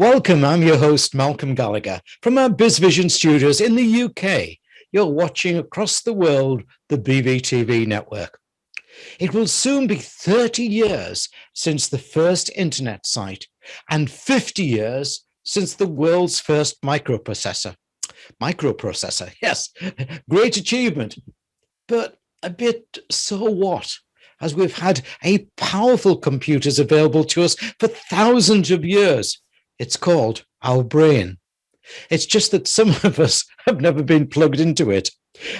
Welcome, I'm your host, Malcolm Gallagher, from our BizVision studios in the UK. You're watching across the world the BVTV network. It will soon be 30 years since the first internet site and 50 years since the world's first microprocessor. Microprocessor, yes, great achievement, but a bit so what? As we've had powerful computers available to us for thousands of years. It's called our brain. It's just that some of us have never been plugged into it.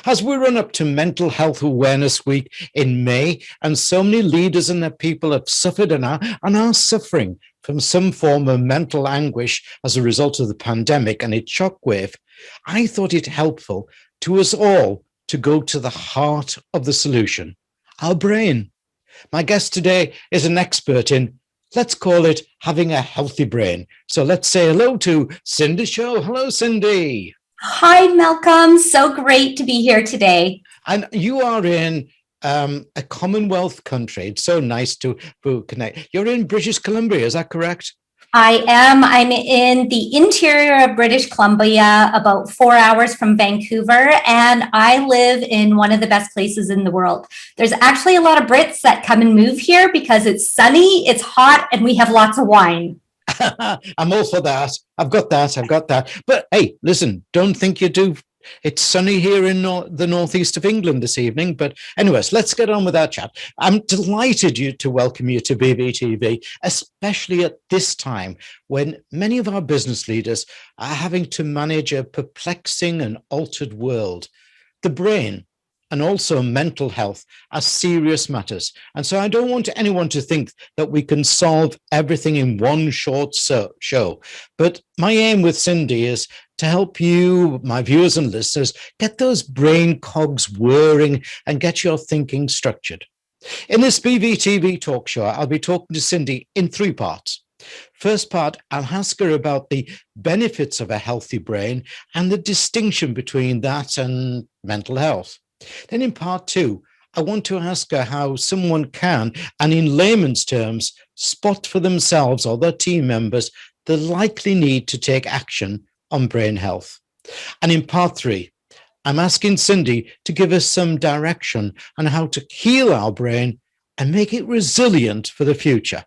As we run up to Mental Health Awareness Week in May, and so many leaders and their people have suffered and are suffering from some form of mental anguish as a result of the pandemic and its shockwave, I thought it helpful to us all to go to the heart of the solution, our brain. My guest today is an expert in, let's call it, having a healthy brain. So let's say hello to Cindy Shaw. Hello, Cindy. Hi, Malcolm. So great to be here today. And you are in a Commonwealth country. It's so nice to connect. You're in British Columbia, is that correct? I am. I'm in the interior of British Columbia, about 4 hours from Vancouver, and I live in one of the best places in the world. There's actually a lot of Brits that come and move here because it's sunny, it's hot, and we have lots of wine. I'm all for that. I've got that. But hey, listen, don't think you do. It's sunny here in the northeast of England this evening. But anyways, let's get on with our chat. I'm delighted to welcome you to BBTV, especially at this time when many of our business leaders are having to manage a perplexing and altered world. The brain and also mental health are serious matters. And so I don't want anyone to think that we can solve everything in one short show. But my aim with Cindy is to help you, my viewers and listeners, get those brain cogs whirring and get your thinking structured. In this BVTV talk show, I'll be talking to Cindy in 3 parts. First part, I'll ask her about the benefits of a healthy brain and the distinction between that and mental health. Then in part 2, I want to ask her how someone can, and in layman's terms, spot for themselves or their team members the likely need to take action on brain health. And in part 3, I'm asking Cindy to give us some direction on how to heal our brain and make it resilient for the future.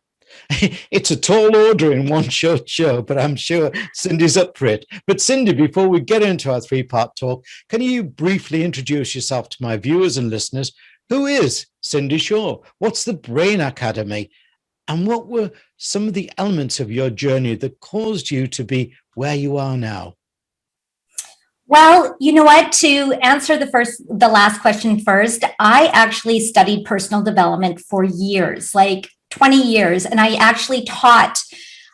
It's a tall order in one short show, but I'm sure Cindy's up for it. But Cindy, before we get into our 3-part talk, can you briefly introduce yourself to my viewers and listeners? Who is Cindy Shaw? What's the Brain Academy? And what were some of the elements of your journey that caused you to be where you are now? Well, you know what? To answer the last question first, I actually studied personal development for years, like 20 years, and I actually taught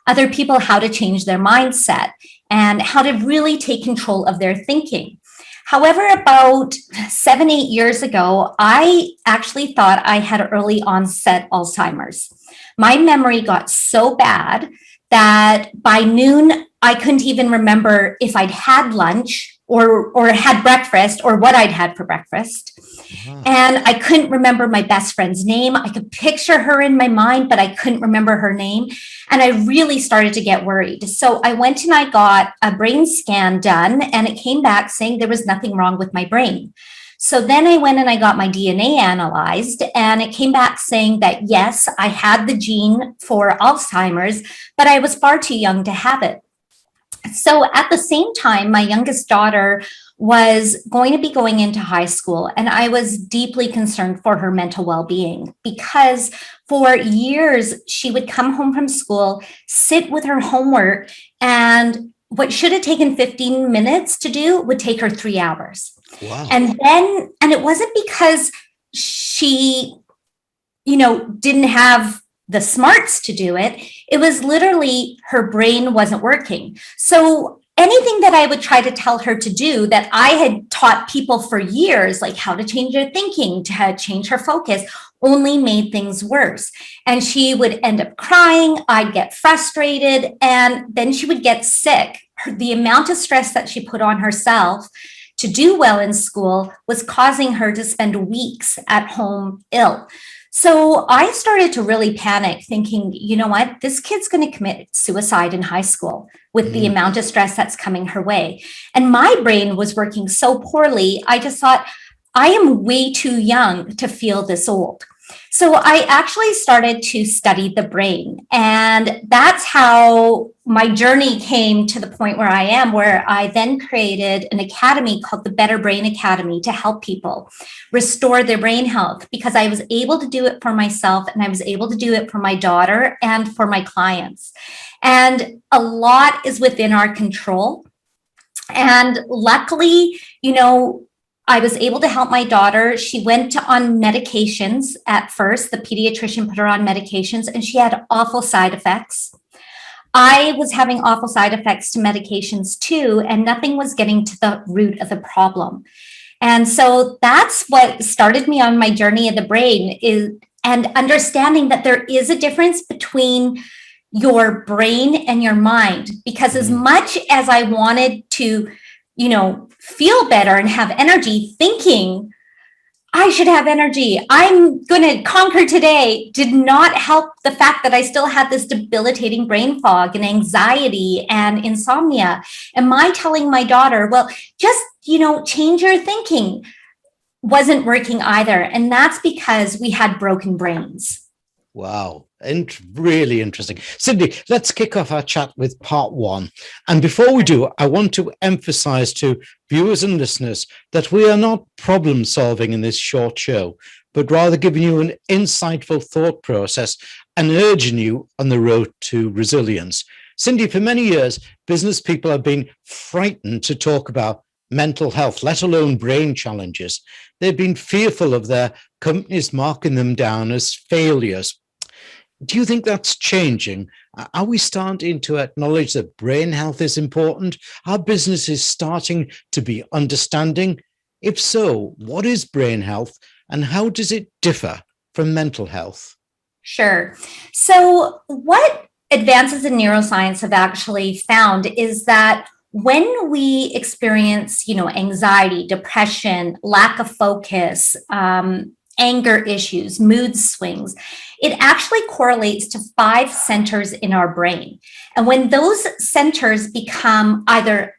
other people how to change their mindset and how to really take control of their thinking. However, about 7-8 years ago, I actually thought I had early onset Alzheimer's. My memory got so bad that by noon, I couldn't even remember if I'd had lunch or had breakfast or what I'd had for breakfast. And I couldn't remember my best friend's name. I could picture her in my mind, but I couldn't remember her name. And I really started to get worried. So I went and I got a brain scan done, and it came back saying there was nothing wrong with my brain. So then I went and I got my DNA analyzed, and it came back saying that, yes, I had the gene for Alzheimer's, but I was far too young to have it. So at the same time, my youngest daughter was going to be going into high school, and I was deeply concerned for her mental well-being because for years she would come home from school, sit with her homework, and what should have taken 15 minutes to do would take her 3 hours. Wow. And it wasn't because she, didn't have the smarts to do it. It was literally her brain wasn't working. So anything that I would try to tell her to do that I had taught people for years, like how to change their thinking, to change her focus, only made things worse. And she would end up crying. I'd get frustrated, and then she would get sick. The amount of stress that she put on herself to do well in school was causing her to spend weeks at home ill. So I started to really panic, thinking, you know what, this kid's going to commit suicide in high school with the amount of stress that's coming her way. And my brain was working so poorly. I just thought, I am way too young to feel this old. So I actually started to study the brain. And that's how my journey came to the point where I am, where I then created an academy called the Better Brain Academy to help people restore their brain health, because I was able to do it for myself, and I was able to do it for my daughter and for my clients. And a lot is within our control. And luckily, I was able to help my daughter. She went on medications at first. The pediatrician put her on medications, and she had awful side effects. I was having awful side effects to medications too, and nothing was getting to the root of the problem. And so that's what started me on my journey of the brain, and understanding that there is a difference between your brain and your mind. Because as much as I wanted to, feel better and have energy, thinking I should have energy, I'm going to conquer today, did not help the fact that I still had this debilitating brain fog and anxiety and insomnia. And my telling my daughter, well, just, change your thinking, wasn't working either. And that's because we had broken brains. Wow. And really interesting. Cindy, let's kick off our chat with part one. And before we do, I want to emphasize to viewers and listeners that we are not problem solving in this short show, but rather giving you an insightful thought process and urging you on the road to resilience. Cindy, for many years, business people have been frightened to talk about mental health, let alone brain challenges. They've been fearful of their companies marking them down as failures. Do you think that's changing? Are we starting to acknowledge that brain health is important? Are businesses starting to be understanding? If so, what is brain health and how does it differ from mental health? Sure. So what advances in neuroscience have actually found is that when we experience, anxiety, depression, lack of focus, anger issues, mood swings, it actually correlates to 5 centers in our brain. And when those centers become either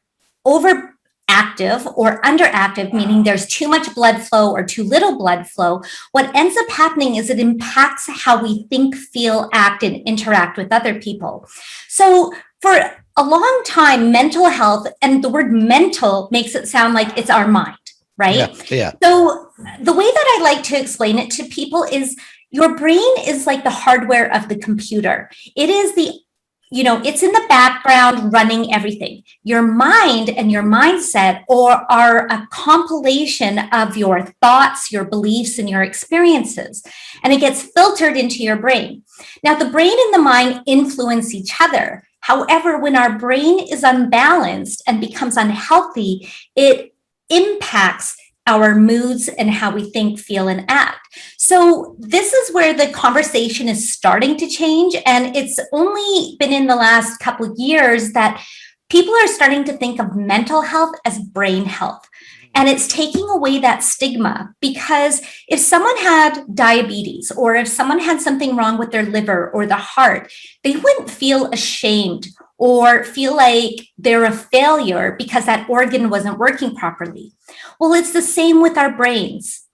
overactive or underactive, meaning there's too much blood flow or too little blood flow, what ends up happening is it impacts how we think, feel, act, and interact with other people. So for a long time, mental health, and the word mental makes it sound like it's our mind, right? Yeah. So the way that I like to explain it to people is your brain is like the hardware of the computer. It is it's in the background running everything. Your mind and your mindset are a compilation of your thoughts, your beliefs, and your experiences. And it gets filtered into your brain. Now, the brain and the mind influence each other. However, when our brain is unbalanced and becomes unhealthy, it impacts our moods and how we think, feel, and act. So this is where the conversation is starting to change. And it's only been in the last couple of years that people are starting to think of mental health as brain health. And it's taking away that stigma, because if someone had diabetes or if someone had something wrong with their liver or the heart, they wouldn't feel ashamed or feel like they're a failure because that organ wasn't working properly. Well, it's the same with our brains.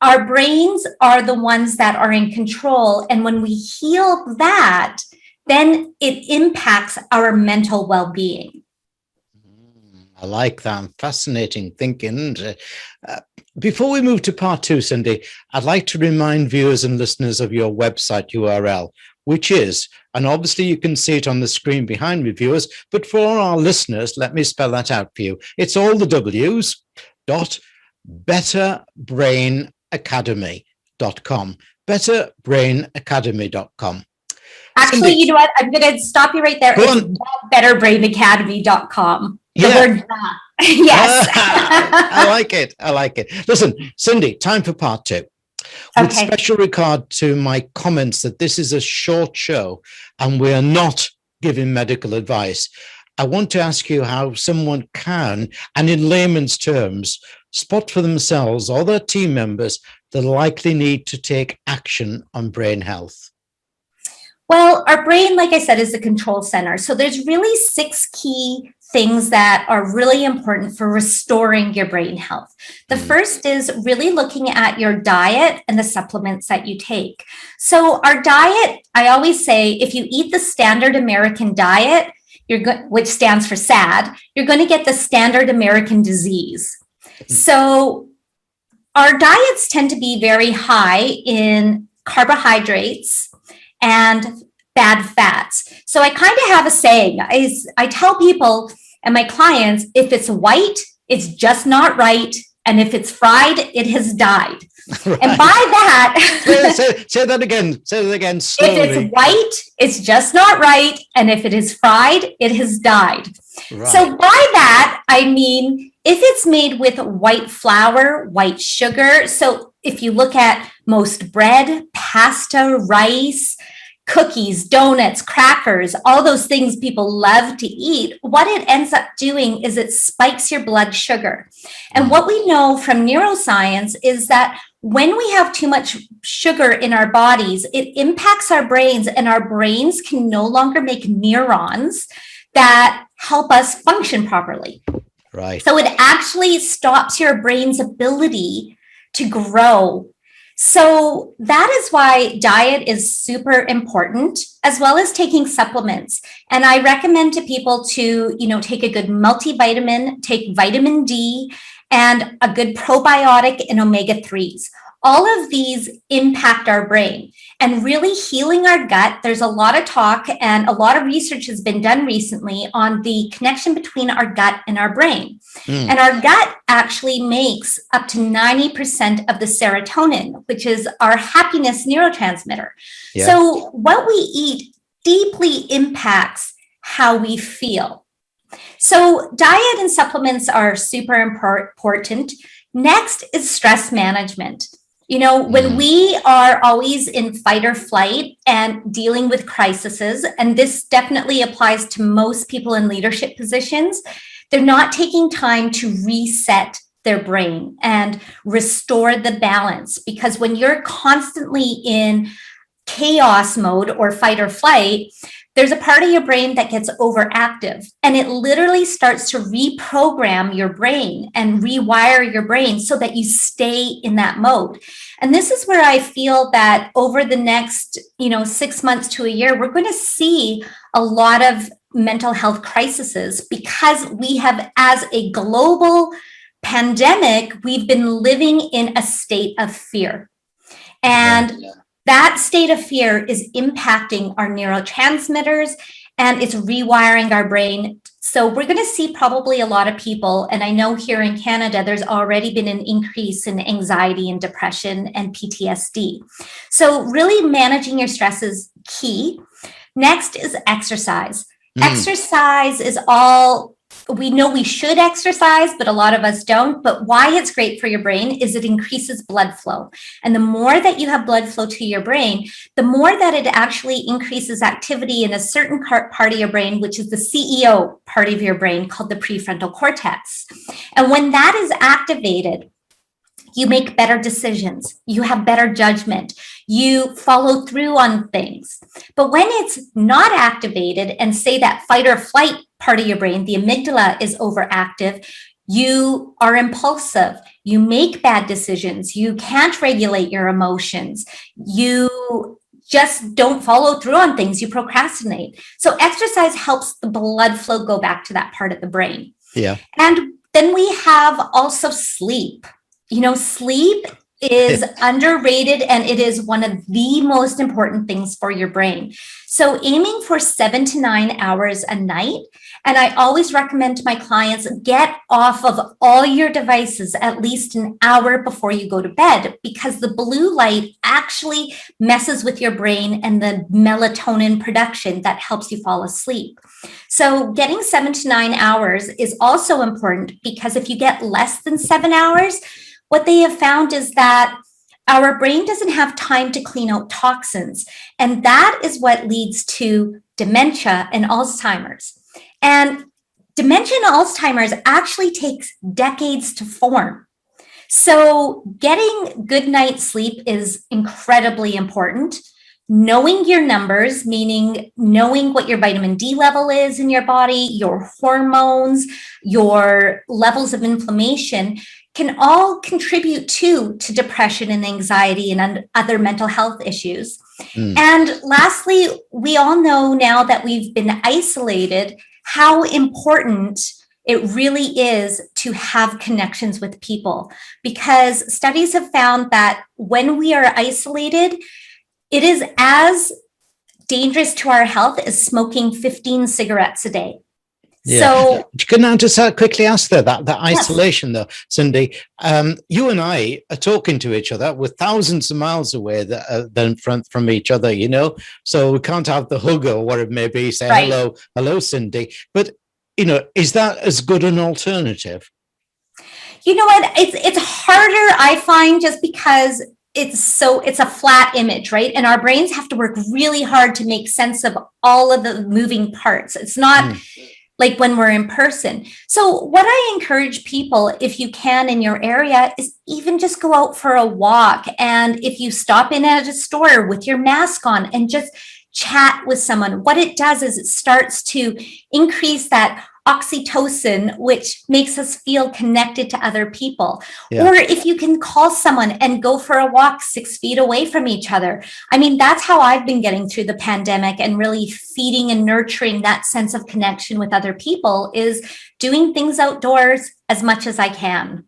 Our brains are the ones that are in control. And when we heal that, then it impacts our mental well-being. I like that. Fascinating thinking. Before we move to part two, Cindy, I'd like to remind viewers and listeners of your website URL, which is, and obviously you can see it on the screen behind me, viewers, but for our listeners, let me spell that out for you. It's all the W's, betterbrainacademy.com, betterbrainacademy.com. Actually, Cindy, you know what? I'm going to stop you right there. It's betterbrainacademy.com. The word that. Yes. I like it. I like it. Listen, Cindy, time for part two. With special regard to my comments that this is a short show and we're not giving medical advice, I want to ask you how someone can, and in layman's terms, spot for themselves or their team members the likely need to take action on brain health. Well, our brain, like I said, is the control center. So there's really 6 key things that are really important for restoring your brain health. The first is really looking at your diet and the supplements that you take. So our diet, I always say, if you eat the standard American diet, which stands for SAD, you're going to get the standard American disease. So our diets tend to be very high in carbohydrates and bad fats. So I kind of have a saying. I tell people and my clients, if it's white, it's just not right. And if it's fried, it has died. Right. And by that, say that again. Say that again slowly. If it's white, it's just not right. And if it is fried, it has died. Right. So by that, I mean, if it's made with white flour, white sugar. So if you look at most bread, pasta, rice, cookies, donuts, crackers, all those things people love to eat, what it ends up doing is it spikes your blood sugar. And what we know from neuroscience is that when we have too much sugar in our bodies, it impacts our brains, and our brains can no longer make neurons that help us function properly. Right. So it actually stops your brain's ability to grow. So that is why diet is super important, as well as taking supplements. And I recommend to people to, take a good multivitamin, take vitamin D, and a good probiotic and omega-3s. All of these impact our brain. And really healing our gut, there's a lot of talk and a lot of research has been done recently on the connection between our gut and our brain. And our gut actually makes up to 90% of the serotonin, which is our happiness neurotransmitter. Yeah. So what we eat deeply impacts how we feel. So diet and supplements are super important. Next is stress management. When we are always in fight or flight and dealing with crises, and this definitely applies to most people in leadership positions, they're not taking time to reset their brain and restore the balance. Because when you're constantly in chaos mode or fight or flight, there's a part of your brain that gets overactive, and it literally starts to reprogram your brain and rewire your brain so that you stay in that mode. And this is where I feel that over the next, 6 months to a year, we're going to see a lot of mental health crises, because we have, as a global pandemic, we've been living in a state of fear. And that state of fear is impacting our neurotransmitters, and it's rewiring our brain. So we're going to see probably a lot of people, and I know here in Canada, there's already been an increase in anxiety and depression and PTSD. So really managing your stress is key. Next is exercise. Exercise is we know we should exercise, but a lot of us don't. But why it's great for your brain is it increases blood flow. And the more that you have blood flow to your brain, the more that it actually increases activity in a certain part of your brain, which is the CEO part of your brain, called the prefrontal cortex. And when that is activated, you make better decisions, you have better judgment, you follow through on things. But when it's not activated, and say that fight or flight part of your brain, the amygdala, is overactive, you are impulsive, you make bad decisions, you can't regulate your emotions, you just don't follow through on things, you procrastinate. So exercise helps the blood flow go back to that part of the brain. Yeah. And then we have also sleep. Sleep is underrated, and it is one of the most important things for your brain. So aiming for 7 to 9 hours a night. And I always recommend to my clients, get off of all your devices at least an hour before you go to bed, because the blue light actually messes with your brain and the melatonin production that helps you fall asleep. So getting 7 to 9 hours is also important, because if you get less than 7 hours, what they have found is that our brain doesn't have time to clean out toxins. And that is what leads to dementia and Alzheimer's. And dementia and Alzheimer's actually takes decades to form. So getting good night's sleep is incredibly important. Knowing your numbers, meaning knowing what your vitamin D level is in your body, your hormones, your levels of inflammation, can all contribute to depression and anxiety and other mental health issues. And lastly, we all know now that we've been isolated, how important it really is to have connections with people, because studies have found that when we are isolated, it is as dangerous to our health as smoking 15 cigarettes a day. Yeah. So can I just quickly ask that isolation, yes. though, Cindy, you and I are talking to each other. We're thousands of miles away from each other, you know, so we can't have the hug or what it may be, say right. hello, Cindy. But, you know, is that as good an alternative? You know what? It's harder, I find, just because it's a flat image, right? And our brains have to work really hard to make sense of all of the moving parts. It's not like when we're in person. So what I encourage people, if you can in your area, is even just go out for a walk. And if you stop in at a store with your mask on and just chat with someone, what it does is it starts to increase that oxytocin, which makes us feel connected to other people. Yeah. Or if you can call someone and go for a walk 6 feet away from each other. I mean, that's how I've been getting through the pandemic and really feeding and nurturing that sense of connection with other people, is doing things outdoors as much as I can.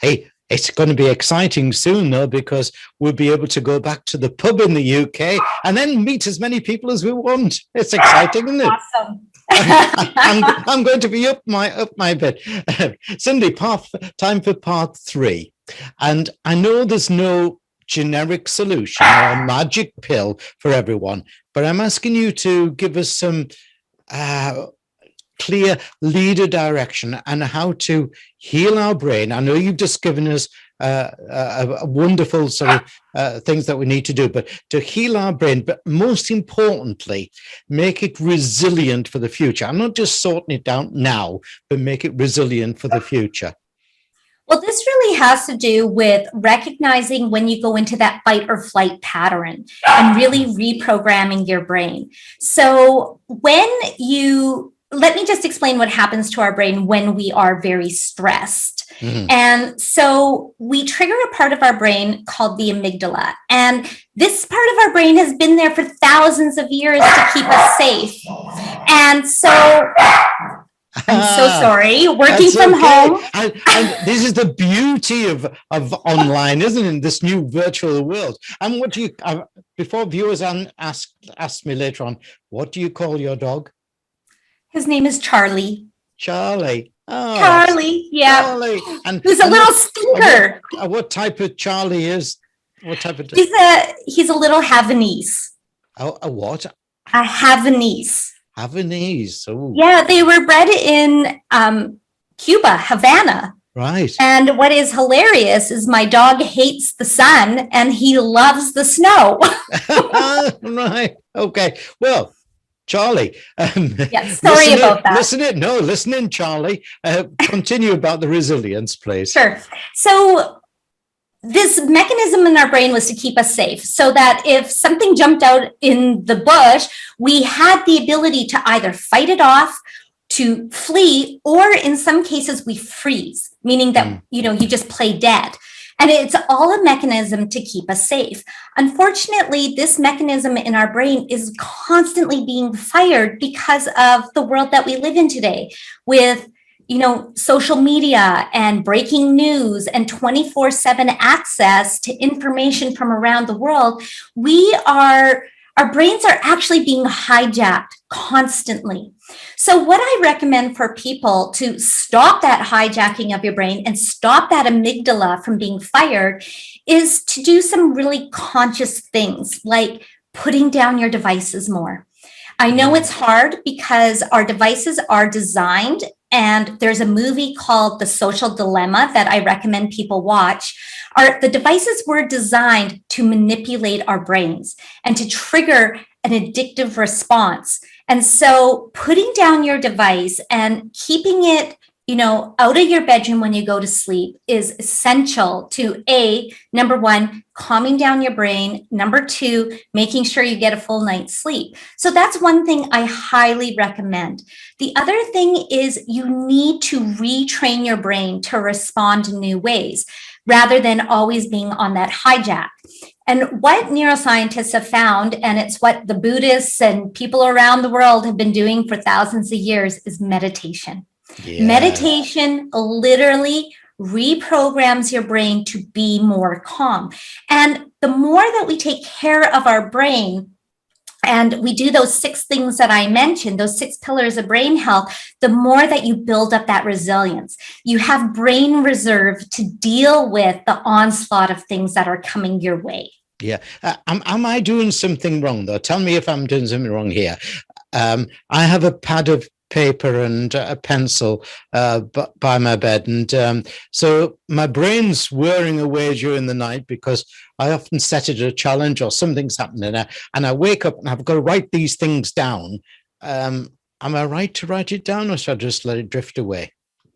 Hey, it's going to be exciting soon, though, because we'll be able to go back to the pub in the UK and then meet as many people as we want. It's exciting, isn't it? Awesome. I'm going to be up my bit. Cindy, time for part 3. And I know there's no generic solution or a magic pill for everyone, but I'm asking you to give us some clear leader direction and how to heal our brain. I know you've just given us a wonderful sort of things that we need to do, but to heal our brain, but most importantly, make it resilient for the future. I'm not just sorting it out now, but make it resilient for the future. Well, this really has to do with recognizing when you go into that fight or flight pattern and really reprogramming your brain. So let me just explain what happens to our brain when we are very stressed. And so we trigger a part of our brain called the amygdala. And this part of our brain has been there for thousands of years to keep us safe. And so I'm so sorry, working from home. And this is the beauty of online, isn't it? This new virtual world. And what do you, before viewers ask me later on, what do you call your dog? His name is Charlie. Charlie. Oh, Charlie, yeah. Charlie. And who's a little stinker. What type of Charlie is? What type of? He's a little Havanese. A what? A Havanese. Havanese. Oh. Yeah, they were bred in Cuba, Havana. Right. And what is hilarious is my dog hates the sun and he loves the snow. Right. Okay. Well, Charlie. Sorry about that. Listen in, Charlie. Continue about the resilience, please. Sure. So this mechanism in our brain was to keep us safe, so that if something jumped out in the bush, we had the ability to either fight it off, to flee, or in some cases we freeze, meaning that, you just play dead. And it's all a mechanism to keep us safe. Unfortunately, this mechanism in our brain is constantly being fired because of the world that we live in today, with social media and breaking news and 24/7 access to information from around the world. Our brains are actually being hijacked constantly. So what I recommend for people to stop that hijacking of your brain and stop that amygdala from being fired is to do some really conscious things, like putting down your devices more. I know it's hard because our devices are designed, and there's a movie called The Social Dilemma that I recommend people watch. The devices were designed to manipulate our brains and to trigger an addictive response. And so putting down your device and keeping it, out of your bedroom when you go to sleep is essential to number one, calming down your brain. Number two, making sure you get a full night's sleep. So that's one thing I highly recommend. The other thing is you need to retrain your brain to respond in new ways rather than always being on that hijack. And what neuroscientists have found, and it's what the Buddhists and people around the world have been doing for thousands of years, is meditation. Yeah. Meditation literally reprograms your brain to be more calm. And the more that we take care of our brain, and we do those 6 things that I mentioned, those 6 pillars of brain health, the more that you build up that resilience. You have brain reserve to deal with the onslaught of things that are coming your way. Yeah. Am I doing something wrong, though? Tell me if I'm doing something wrong here. I have a pad of paper and a pencil by my bed. And so my brain's whirring away during the night because I often set it a challenge or something's happening. And I wake up and I've got to write these things down. Am I right to write it down, or should I just let it drift away?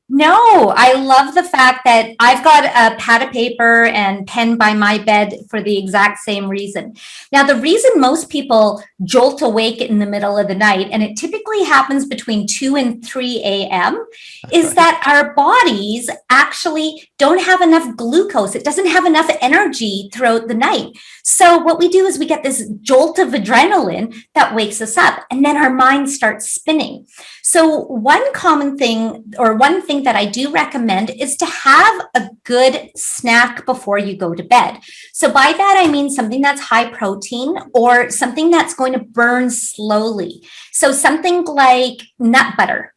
No, I love the fact that I've got a pad of paper and pen by my bed for the exact same reason. Now, the reason most people jolt awake in the middle of the night, and it typically happens between 2 and 3 a.m., is that our bodies actually don't have enough glucose. It doesn't have enough energy throughout the night. So what we do is we get this jolt of adrenaline that wakes us up, and then our mind starts spinning. So one common thing, or one thing that I do recommend, is to have a good snack before you go to bed. So by that, I mean something that's high protein or something that's going to burn slowly. So something like nut butter,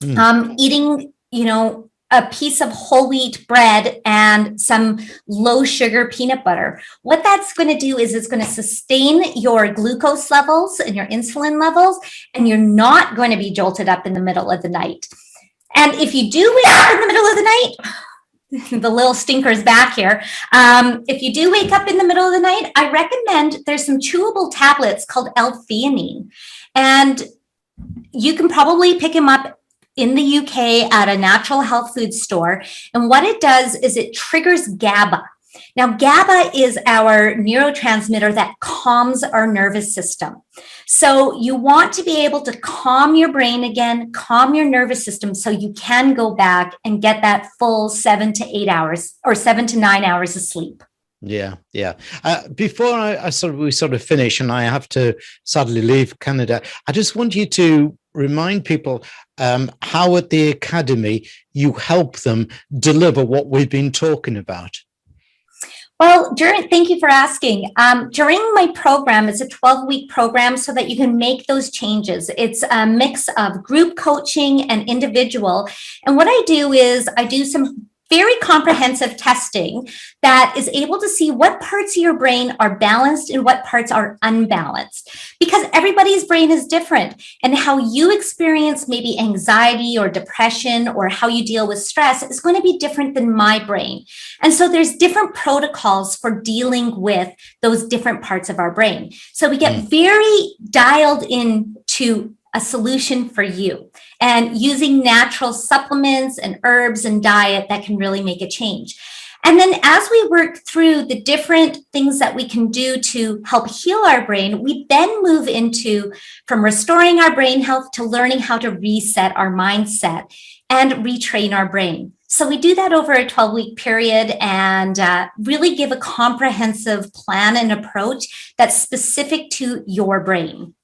eating, a piece of whole wheat bread and some low sugar peanut butter. What that's going to do is it's going to sustain your glucose levels and your insulin levels, and you're not going to be jolted up in the middle of the night. And if you do wake up in the middle of the night, the little stinker's back here. If you do wake up in the middle of the night, I recommend there's some chewable tablets called L-theanine. And you can probably pick them up in the UK at a natural health food store. And what it does is it triggers GABA. Now, GABA is our neurotransmitter that calms our nervous system. So you want to be able to calm your brain again, calm your nervous system, so you can go back and get that full 7 to 8 hours or 7 to 9 hours of sleep. Yeah. Before we finish, and I have to sadly leave Canada, I just want you to remind people how at the Academy you help them deliver what we've been talking about. Well, thank you for asking. During my program, it's a 12-week program so that you can make those changes. It's a mix of group coaching and individual. And what I do is I do some very comprehensive testing that is able to see what parts of your brain are balanced and what parts are unbalanced, because everybody's brain is different, and how you experience maybe anxiety or depression or how you deal with stress is going to be different than my brain. And so there's different protocols for dealing with those different parts of our brain. So we get very dialed in to a solution for you, and using natural supplements and herbs and diet that can really make a change. And then as we work through the different things that we can do to help heal our brain, we then move into from restoring our brain health to learning how to reset our mindset and retrain our brain. So we do that over a 12-week period and really give a comprehensive plan and approach that's specific to your brain.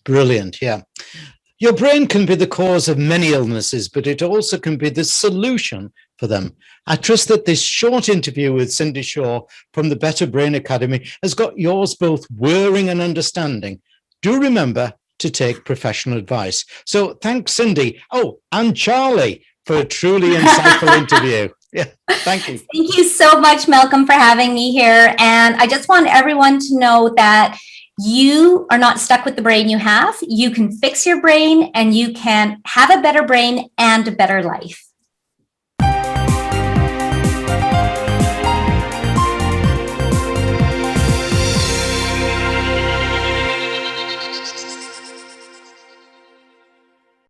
Brilliant. Yeah. Your brain can be the cause of many illnesses, but it also can be the solution for them. I trust that this short interview with Cindy Shaw from the Better Brain Academy has got yours both whirring and understanding. Do remember to take professional advice. So thanks, Cindy. Oh, and Charlie, for a truly insightful interview. Yeah, thank you. Thank you so much, Malcolm, for having me here. And I just want everyone to know that you are not stuck with the brain you have. You can fix your brain, and you can have a better brain and a better life.